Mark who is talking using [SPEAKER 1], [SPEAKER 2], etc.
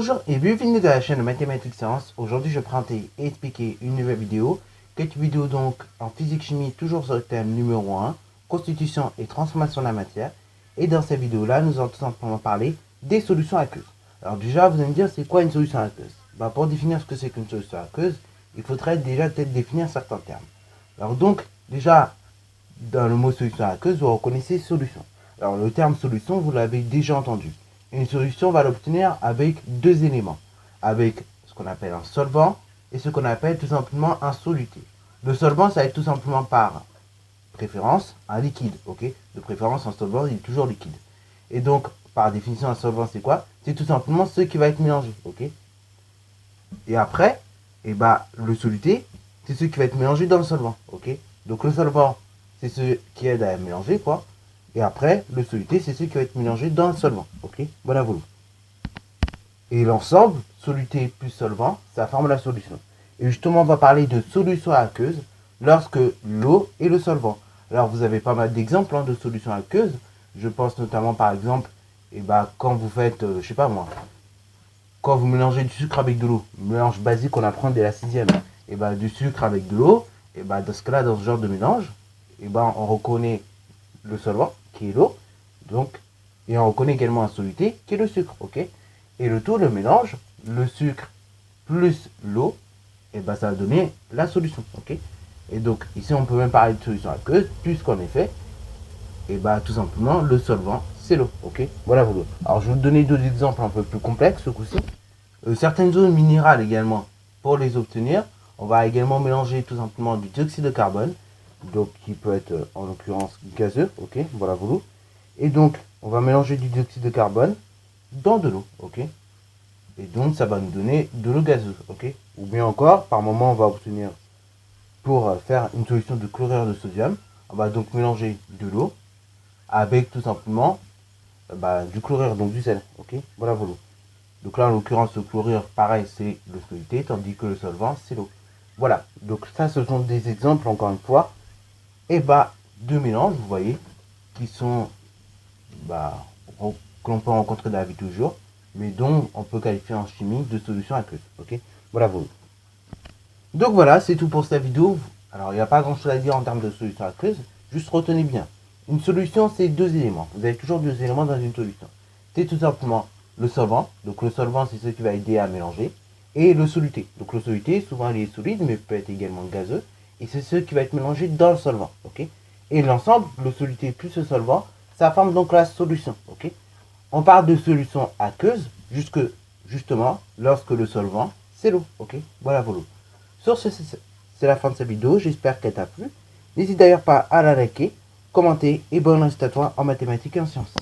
[SPEAKER 1] Bonjour et bienvenue dans la chaîne Mathématiques Sciences. Aujourd'hui je vais présenter et expliquer une nouvelle vidéo. Cette vidéo donc en physique-chimie, toujours sur le thème numéro 1, constitution et transformation de la matière. Et dans cette vidéo là, nous allons tout simplement parler des solutions aqueuses. Alors déjà, vous allez me dire c'est quoi une solution aqueuse? Pour définir ce que c'est qu'une solution aqueuse, il faudrait déjà peut-être définir certains termes. Alors donc, déjà, dans le mot solution aqueuse, vous reconnaissez solution. Alors le terme solution, vous l'avez déjà entendu. Une solution, on va l'obtenir avec deux éléments, avec ce qu'on appelle un solvant et ce qu'on appelle tout simplement un soluté. Le solvant, ça va être tout simplement par préférence un liquide, ok? De préférence, un solvant, il est toujours liquide. Et donc, par définition, un solvant, c'est quoi? C'est tout simplement ce qui va être mélangé, ok? Et après, le soluté, c'est ce qui va être mélangé dans le solvant, ok? Donc le solvant, c'est ce qui aide à mélanger, quoi. Et après, le soluté, c'est ce qui va être mélangé dans le solvant. Ok? Voilà, voilà. Et l'ensemble, soluté plus solvant, ça forme la solution. Et justement, on va parler de solution aqueuse lorsque l'eau est le solvant. Alors, vous avez pas mal d'exemples de solutions aqueuses. Je pense notamment, par exemple, quand vous faites, je sais pas moi, quand vous mélangez du sucre avec de l'eau, mélange basique qu'on apprend dès la 6e, du sucre avec de l'eau, dans ce cas-là, dans ce genre de mélange, on reconnaît le solvant qui est l'eau, donc, et on reconnaît également un soluté qui est le sucre, ok? Et le tout, le mélange, le sucre plus l'eau, ça va donner la solution, ok? Et donc, ici, on peut même parler de solution aqueuse, puisqu'en effet, tout simplement, le solvant, c'est l'eau, ok? Voilà, voilà. Alors, je vais vous donner d'autres exemples un peu plus complexes, ce coup-ci. Certaines zones minérales également, pour les obtenir, on va également mélanger tout simplement du dioxyde de carbone, donc qui peut être en l'occurrence gazeux, ok, voilà, voilà. Et donc, on va mélanger du dioxyde de carbone dans de l'eau, ok. Et donc, ça va nous donner de l'eau gazeuse, ok. Ou bien encore, par moment, on va obtenir, pour faire une solution de chlorure de sodium, on va donc mélanger de l'eau avec tout simplement du chlorure, donc du sel, ok, voilà, voilà. Donc là, en l'occurrence, le chlorure, pareil, c'est le soluté, tandis que le solvant, c'est l'eau. Voilà, donc ça, ce sont des exemples, encore une fois, de mélanges, vous voyez, qui sont, que l'on peut rencontrer dans la vie de tous les jours, mais dont on peut qualifier en chimie de solution aqueuse, ok? Voilà, vous. Donc voilà, c'est tout pour cette vidéo. Alors, il n'y a pas grand chose à dire en termes de solution aqueuse, juste retenez bien. Une solution, c'est deux éléments. Vous avez toujours deux éléments dans une solution. C'est tout simplement le solvant. Donc le solvant, c'est ce qui va aider à mélanger. Et le soluté. Donc le soluté, souvent il est solide, mais peut être également gazeux. Et c'est ce qui va être mélangé dans le solvant. Ok? Et l'ensemble, le soluté plus le solvant, ça forme donc la solution. Ok? On parle de solution aqueuse justement lorsque le solvant, c'est l'eau. Ok? Voilà, voilà. Sur ce, c'est la fin de cette vidéo. J'espère qu'elle t'a plu. N'hésite d'ailleurs pas à la liker, commenter et bonne résultat à toi en mathématiques et en sciences.